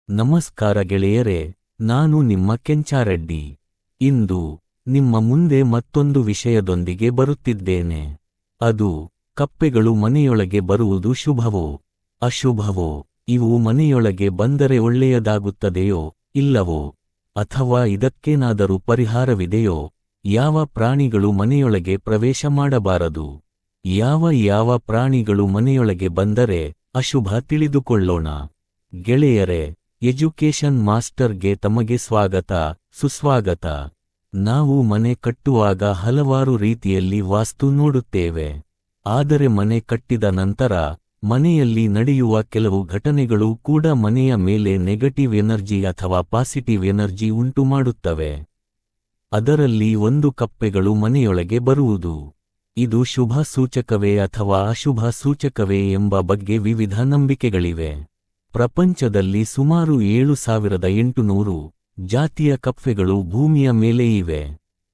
ನಮಸ್ಕಾರ ಗೆಳೆಯರೇ, ನಾನು ನಿಮ್ಮ ಕೆಂಚಾರೆಡ್ಡಿ. ಇಂದು ನಿಮ್ಮ ಮುಂದೆ ಮತ್ತೊಂದು ವಿಷಯದೊಂದಿಗೆ ಬರುತ್ತಿದ್ದೇನೆ. ಅದು ಕಪ್ಪೆಗಳು ಮನೆಯೊಳಗೆ ಬರುವುದು ಶುಭವೋ ಅಶುಭವೋ? ಇವು ಮನೆಯೊಳಗೆ ಬಂದರೆ ಒಳ್ಳೆಯದಾಗುತ್ತದೆಯೋ ಇಲ್ಲವೋ? ಅಥವಾ ಇದಕ್ಕೇನಾದರೂ ಪರಿಹಾರವಿದೆಯೋ? ಯಾವ ಪ್ರಾಣಿಗಳು ಮನೆಯೊಳಗೆ ಪ್ರವೇಶ ಮಾಡಬಾರದು? ಯಾವ ಪ್ರಾಣಿಗಳು ಮನೆಯೊಳಗೆ ಬಂದರೆ ಅಶುಭ ತಿಳಿದುಕೊಳ್ಳೋಣ. ಗೆಳೆಯರೇ, ಎಜುಕೇಶನ್ ಮಾಸ್ಟರ್ಗೆ ತಮಗೆ ಸ್ವಾಗತ, ಸುಸ್ವಾಗತ. ನಾವು ಮನೆ ಕಟ್ಟುವಾಗ ಹಲವಾರು ರೀತಿಯಲ್ಲಿ ವಾಸ್ತು ನೋಡುತ್ತೇವೆ. ಆದರೆ ಮನೆ ಕಟ್ಟಿದ ನಂತರ ಮನೆಯಲ್ಲಿ ನಡೆಯುವ ಕೆಲವು ಘಟನೆಗಳು ಕೂಡ ಮನೆಯ ಮೇಲೆ ನೆಗೆಟಿವ್ ಎನರ್ಜಿ ಅಥವಾ ಪಾಸಿಟಿವ್ ಎನರ್ಜಿ ಉಂಟುಮಾಡುತ್ತವೆ. ಅದರಲ್ಲಿ ಒಂದು ಕಪ್ಪೆಗಳು ಮನೆಯೊಳಗೆ ಬರುವುದು. ಇದು ಶುಭ ಸೂಚಕವೇ ಅಥವಾ ಅಶುಭ ಸೂಚಕವೇ ಎಂಬ ಬಗ್ಗೆ ವಿವಿಧ ನಂಬಿಕೆಗಳಿವೆ. ಪ್ರಪಂಚದಲ್ಲಿ ಸುಮಾರು 7800 ಜಾತಿಯ ಕಪ್ಪೆಗಳು ಭೂಮಿಯ ಮೇಲೆ ಇವೆ.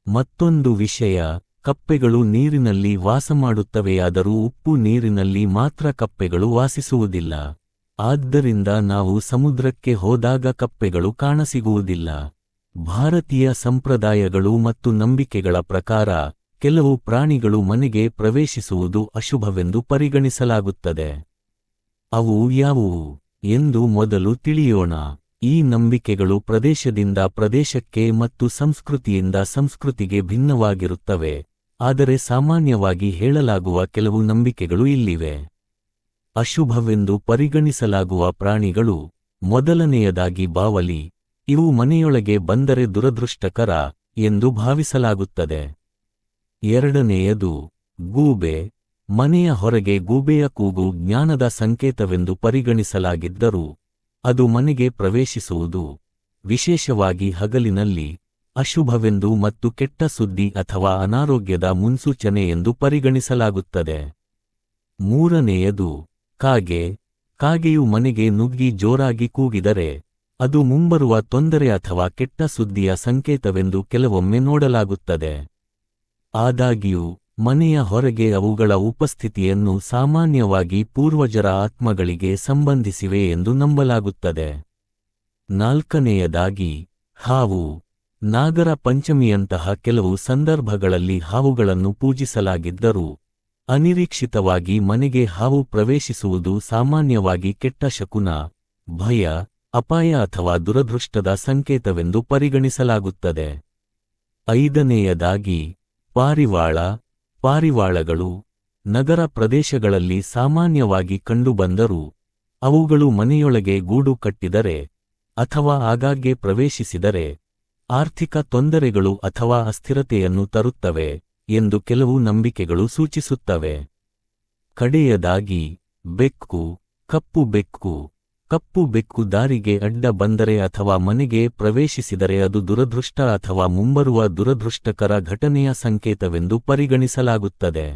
ಮತ್ತೊಂದು ವಿಷಯ, ಕಪ್ಪೆಗಳು ನೀರಿನಲ್ಲಿ ವಾಸಮಾಡುತ್ತವೆಯಾದರೂ ಉಪ್ಪು ನೀರಿನಲ್ಲಿ ಮಾತ್ರ ಕಪ್ಪೆಗಳು ವಾಸಿಸುವುದಿಲ್ಲ. ಆದ್ದರಿಂದ ನಾವು ಸಮುದ್ರಕ್ಕೆ ಹೋದಾಗ ಕಪ್ಪೆಗಳು ಕಾಣಸಿಗುವುದಿಲ್ಲ. ಭಾರತೀಯ ಸಂಪ್ರದಾಯಗಳು ಮತ್ತು ನಂಬಿಕೆಗಳ ಪ್ರಕಾರ ಕೆಲವು ಪ್ರಾಣಿಗಳು ಮನೆಗೆ ಪ್ರವೇಶಿಸುವುದು ಅಶುಭವೆಂದು ಪರಿಗಣಿಸಲಾಗುತ್ತದೆ. ಅವು ಯಾವುವು ಎಂದು ಮೊದಲು ತಿಳಿಯೋಣ. ಈ ನಂಬಿಕೆಗಳು ಪ್ರದೇಶದಿಂದ ಪ್ರದೇಶಕ್ಕೆ ಮತ್ತು ಸಂಸ್ಕೃತಿಯಿಂದ ಸಂಸ್ಕೃತಿಗೆ ಭಿನ್ನವಾಗಿರುತ್ತವೆ. ಆದರೆ ಸಾಮಾನ್ಯವಾಗಿ ಹೇಳಲಾಗುವ ಕೆಲವು ನಂಬಿಕೆಗಳು ಇಲ್ಲಿವೆ. ಅಶುಭವೆಂದು ಪರಿಗಣಿಸಲಾಗುವ ಪ್ರಾಣಿಗಳು. ಮೊದಲನೆಯದಾಗಿ ಬಾವಲಿ. ಇವು ಮನೆಯೊಳಗೆ ಬಂದರೆ ದುರದೃಷ್ಟಕರ ಎಂದು ಭಾವಿಸಲಾಗುತ್ತದೆ. ಎರಡನೆಯದು ಗೂಬೆ. ಮನೆಯ ಹೊರಗೆ ಗೂಬೆಯ ಕೂಗು ಜ್ಞಾನದ ಸಂಕೇತವೆಂದು ಪರಿಗಣಿಸಲಾಗಿದ್ದರೂ ಅದು ಮನೆಗೆ ಪ್ರವೇಶಿಸುವುದು, ವಿಶೇಷವಾಗಿ ಹಗಲಿನಲ್ಲಿ, ಅಶುಭವೆಂದು ಮತ್ತು ಕೆಟ್ಟ ಸುದ್ದಿ ಅಥವಾ ಅನಾರೋಗ್ಯದ ಮುನ್ಸೂಚನೆ ಎಂದು ಪರಿಗಣಿಸಲಾಗುತ್ತದೆ. ಮೂರನೆಯದು ಕಾಗೆ. ಕಾಗೆಯು ಮನೆಗೆ ನುಗ್ಗಿ ಜೋರಾಗಿ ಕೂಗಿದರೆ ಅದು ಮುಂಬರುವ ತೊಂದರೆ ಅಥವಾ ಕೆಟ್ಟ ಸುದ್ದಿಯ ಸಂಕೇತವೆಂದು ಕೆಲವೊಮ್ಮೆ ನೋಡಲಾಗುತ್ತದೆ. ಆದಾಗ್ಯೂ ಮನೆಯ ಹೊರಗೆ ಅವುಗಳ ಉಪಸ್ಥಿತಿಯನ್ನು ಸಾಮಾನ್ಯವಾಗಿ ಪೂರ್ವಜರ ಆತ್ಮಗಳಿಗೆ ಸಂಬಂಧಿಸಿವೆ ಎಂದು ನಂಬಲಾಗುತ್ತದೆ. ನಾಲ್ಕನೆಯದಾಗಿ ಹಾವು. ನಾಗರ ಪಂಚಮಿಯಂತಹ ಕೆಲವು ಸಂದರ್ಭಗಳಲ್ಲಿ ಹಾವುಗಳನ್ನು ಪೂಜಿಸಲಾಗಿದ್ದರೂ ಅನಿರೀಕ್ಷಿತವಾಗಿ ಮನೆಗೆ ಹಾವು ಪ್ರವೇಶಿಸುವುದು ಸಾಮಾನ್ಯವಾಗಿ ಕೆಟ್ಟ ಶಕುನ, ಭಯ, ಅಪಾಯ ಅಥವಾ ದುರದೃಷ್ಟದ ಸಂಕೇತವೆಂದು ಪರಿಗಣಿಸಲಾಗುತ್ತದೆ. ಐದನೆಯದಾಗಿ ಪಾರಿವಾಳ. ಪಾರಿವಾಳಗಳು ನಗರ ಪ್ರದೇಶಗಳಲ್ಲಿ ಸಾಮಾನ್ಯವಾಗಿ ಕಂಡುಬಂದರೂ ಅವುಗಳು ಮನೆಯೊಳಗೆ ಗೂಡು ಕಟ್ಟಿದರೆ ಅಥವಾ ಆಗಾಗ್ಗೆ ಪ್ರವೇಶಿಸಿದರೆ ಆರ್ಥಿಕ ತೊಂದರೆಗಳು ಅಥವಾ ಅಸ್ಥಿರತೆಯನ್ನು ತರುತ್ತವೆ ಎಂದು ಕೆಲವು ನಂಬಿಕೆಗಳು ಸೂಚಿಸುತ್ತವೆ. ಕಡೆಯದಾಗಿ ಬೆಕ್ಕು. ಕಪ್ಪು ಬೆಕ್ಕು. ಕಪ್ಪು ಬೆಕ್ಕು ದಾರಿಗೆ ಅಡ್ಡ ಬಂದರೆ ಅಥವಾ ಮನೆಗೆ ಪ್ರವೇಶಿಸಿದರೆ ಅದು ದುರದೃಷ್ಟ ಅಥವಾ ಮುಂಬರುವ ದುರದೃಷ್ಟಕರ ಘಟನೆಯ ಸಂಕೇತವೆಂದು ಪರಿಗಣಿಸಲಾಗುತ್ತದೆ.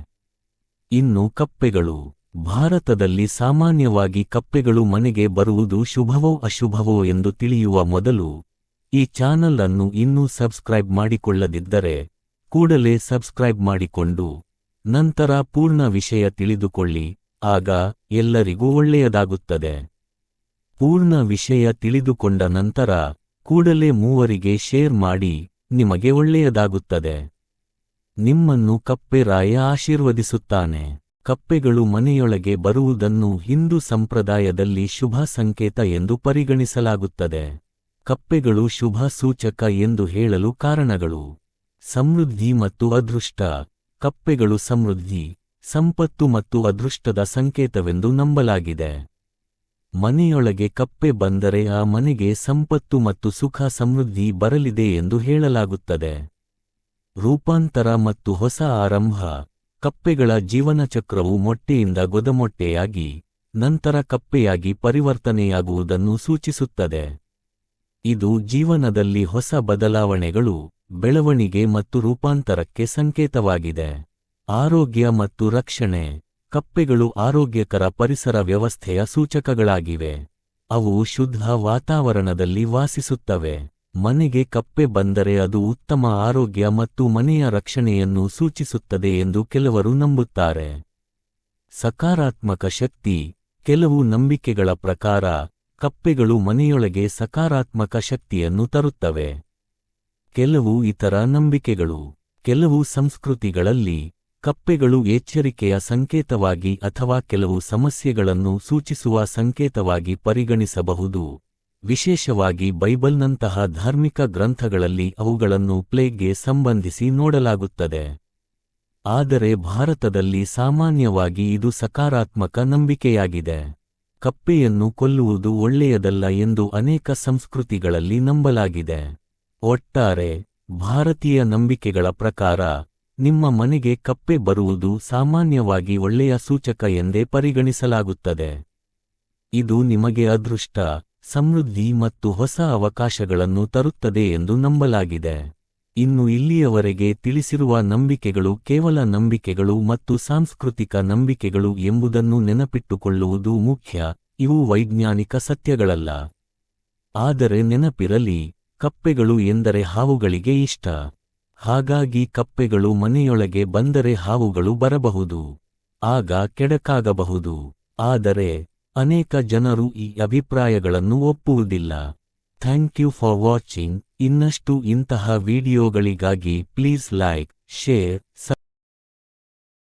ಇನ್ನು ಕಪ್ಪೆಗಳು. ಭಾರತದಲ್ಲಿ ಸಾಮಾನ್ಯವಾಗಿ ಕಪ್ಪೆಗಳು ಮನೆಗೆ ಬರುವುದು ಶುಭವೋ ಅಶುಭವೋ ಎಂದು ತಿಳಿಯುವ ಮೊದಲು ಈ ಚಾನಲ್ ಅನ್ನು ಇನ್ನೂ ಸಬ್ಸ್ಕ್ರೈಬ್ ಮಾಡಿಕೊಳ್ಳದಿದ್ದರೆ ಕೂಡಲೇ ಸಬ್ಸ್ಕ್ರೈಬ್ ಮಾಡಿಕೊಂಡು ನಂತರ ಪೂರ್ಣ ವಿಷಯ ತಿಳಿದುಕೊಳ್ಳಿ. ಆಗ ಎಲ್ಲರಿಗೂ ಒಳ್ಳೆಯದಾಗುತ್ತದೆ. ಪೂರ್ಣ ವಿಷಯ ತಿಳಿದುಕೊಂಡ ನಂತರ ಕೂಡಲೇ ಮೂವರಿಗೆ ಶೇರ್ ಮಾಡಿ, ನಿಮಗೆ ಒಳ್ಳೆಯದಾಗುತ್ತದೆ. ನಿಮ್ಮನ್ನು ಕಪ್ಪೆರಾಯ ಆಶೀರ್ವದಿಸುತ್ತಾನೆ. ಕಪ್ಪೆಗಳು ಮನೆಯೊಳಗೆ ಬರುವುದನ್ನು ಹಿಂದೂ ಸಂಪ್ರದಾಯದಲ್ಲಿ ಶುಭ ಸಂಕೇತ ಎಂದು ಪರಿಗಣಿಸಲಾಗುತ್ತದೆ. ಕಪ್ಪೆಗಳು ಶುಭ ಸೂಚಕ ಎಂದು ಹೇಳಲು ಕಾರಣಗಳು. ಸಮೃದ್ಧಿ ಮತ್ತು ಅದೃಷ್ಟ. ಕಪ್ಪೆಗಳು ಸಮೃದ್ಧಿ, ಸಂಪತ್ತು ಮತ್ತು ಅದೃಷ್ಟದ ಸಂಕೇತವೆಂದು ನಂಬಲಾಗಿದೆ. ಮನೆಯೊಳಗೆ ಕಪ್ಪೆ ಬಂದರೆ ಆ ಮನೆಗೆ ಸಂಪತ್ತು ಮತ್ತು ಸುಖ ಸಮೃದ್ಧಿ ಬರಲಿದೆ ಎಂದು ಹೇಳಲಾಗುತ್ತದೆ. ರೂಪಾಂತರ ಮತ್ತು ಹೊಸ ಆರಂಭ. ಕಪ್ಪೆಗಳ ಜೀವನಚಕ್ರವು ಮೊಟ್ಟೆಯಿಂದ ಗೊದಮೊಟ್ಟೆಯಾಗಿ ನಂತರ ಕಪ್ಪೆಯಾಗಿ ಪರಿವರ್ತನೆಯಾಗುವುದನ್ನು ಸೂಚಿಸುತ್ತದೆ. ಇದು ಜೀವನದಲ್ಲಿ ಹೊಸ ಬದಲಾವಣೆಗಳು, ಬೆಳವಣಿಗೆ ಮತ್ತು ರೂಪಾಂತರಕ್ಕೆ ಸಂಕೇತವಾಗಿದೆ. ಆರೋಗ್ಯ ಮತ್ತು ರಕ್ಷಣೆ. ಕಪ್ಪೆಗಳು ಆರೋಗ್ಯಕರ ಪರಿಸರ ವ್ಯವಸ್ಥೆಯ ಸೂಚಕಗಳಾಗಿವೆ. ಅವು ಶುದ್ಧ ವಾತಾವರಣದಲ್ಲಿ ವಾಸಿಸುತ್ತವೆ. ಮನೆಗೆ ಕಪ್ಪೆ ಬಂದರೆ ಅದು ಉತ್ತಮ ಆರೋಗ್ಯ ಮತ್ತು ಮನೆಯ ರಕ್ಷಣೆಯನ್ನು ಸೂಚಿಸುತ್ತದೆ ಎಂದು ಕೆಲವರು ನಂಬುತ್ತಾರೆ. ಸಕಾರಾತ್ಮಕ ಶಕ್ತಿ. ಕೆಲವು ನಂಬಿಕೆಗಳ ಪ್ರಕಾರ ಕಪ್ಪೆಗಳು ಮನೆಯೊಳಗೆ ಸಕಾರಾತ್ಮಕ ಶಕ್ತಿಯನ್ನು ತರುತ್ತವೆ. ಕೆಲವು ಇತರ ನಂಬಿಕೆಗಳು. ಕೆಲವು ಸಂಸ್ಕೃತಿಗಳಲ್ಲಿ ಕಪ್ಪೆಗಳು ಎಚ್ಚರಿಕೆಯ ಸಂಕೇತವಾಗಿ ಅಥವಾ ಕೆಲವು ಸಮಸ್ಯೆಗಳನ್ನು ಸೂಚಿಸುವ ಸಂಕೇತವಾಗಿ ಪರಿಗಣಿಸಬಹುದು. ವಿಶೇಷವಾಗಿ ಬೈಬಲ್ನಂತಹ ಧಾರ್ಮಿಕ ಗ್ರಂಥಗಳಲ್ಲಿ ಅವುಗಳನ್ನು ಪ್ಲೇಗ್ಗೆ ಸಂಬಂಧಿಸಿ ನೋಡಲಾಗುತ್ತದೆ. ಆದರೆ ಭಾರತದಲ್ಲಿ ಸಾಮಾನ್ಯವಾಗಿ ಇದು ಸಕಾರಾತ್ಮಕ ನಂಬಿಕೆಯಾಗಿದೆ. ಕಪ್ಪೆಯನ್ನು ಕೊಲ್ಲುವುದು ಒಳ್ಳೆಯದಲ್ಲ ಎಂದು ಅನೇಕ ಸಂಸ್ಕೃತಿಗಳಲ್ಲಿ ನಂಬಲಾಗಿದೆ. ಒಟ್ಟಾರೆ ಭಾರತೀಯ ನಂಬಿಕೆಗಳ ಪ್ರಕಾರ ನಿಮ್ಮ ಮನೆಗೆ ಕಪ್ಪೆ ಬರುವುದು ಸಾಮಾನ್ಯವಾಗಿ ಒಳ್ಳೆಯ ಸೂಚಕ ಎಂದೇ ಪರಿಗಣಿಸಲಾಗುತ್ತದೆ. ಇದು ನಿಮಗೆ ಅದೃಷ್ಟ, ಸಮೃದ್ಧಿ ಮತ್ತು ಹೊಸ ಅವಕಾಶಗಳನ್ನು ತರುತ್ತದೆ ಎಂದು ನಂಬಲಾಗಿದೆ. ಇನ್ನು ಇಲ್ಲಿಯವರೆಗೆ ತಿಳಿಸಿರುವ ನಂಬಿಕೆಗಳು ಕೇವಲ ನಂಬಿಕೆಗಳು ಮತ್ತು ಸಾಂಸ್ಕೃತಿಕ ನಂಬಿಕೆಗಳು ಎಂಬುದನ್ನು ನೆನಪಿಟ್ಟುಕೊಳ್ಳುವುದು ಮುಖ್ಯ, ಇವು ವೈಜ್ಞಾನಿಕ ಸತ್ಯಗಳಲ್ಲ. ಆದರೆ ನೆನಪಿರಲಿ, ಕಪ್ಪೆಗಳು ಎಂದರೆ ಹಾವುಗಳಿಗೆ ಇಷ್ಟ. ಹಾಗಾಗಿ ಕಪ್ಪೆಗಳು ಮನೆಯೊಳಗೆ ಬಂದರೆ ಹಾವುಗಳು ಬರಬಹುದು, ಆಗ ಕೆಡಕಾಗಬಹುದು. ಆದರೆ ಅನೇಕ ಜನರು ಈ ಅಭಿಪ್ರಾಯಗಳನ್ನು ಒಪ್ಪುವುದಿಲ್ಲ. Thank you for watching. ಇನ್ನಷ್ಟು ಇಂತಹ ವಿಡಿಯೋಗಳಿಗಾಗಿ ಪ್ಲೀಸ್ ಲೈಕ್, ಶೇರ್,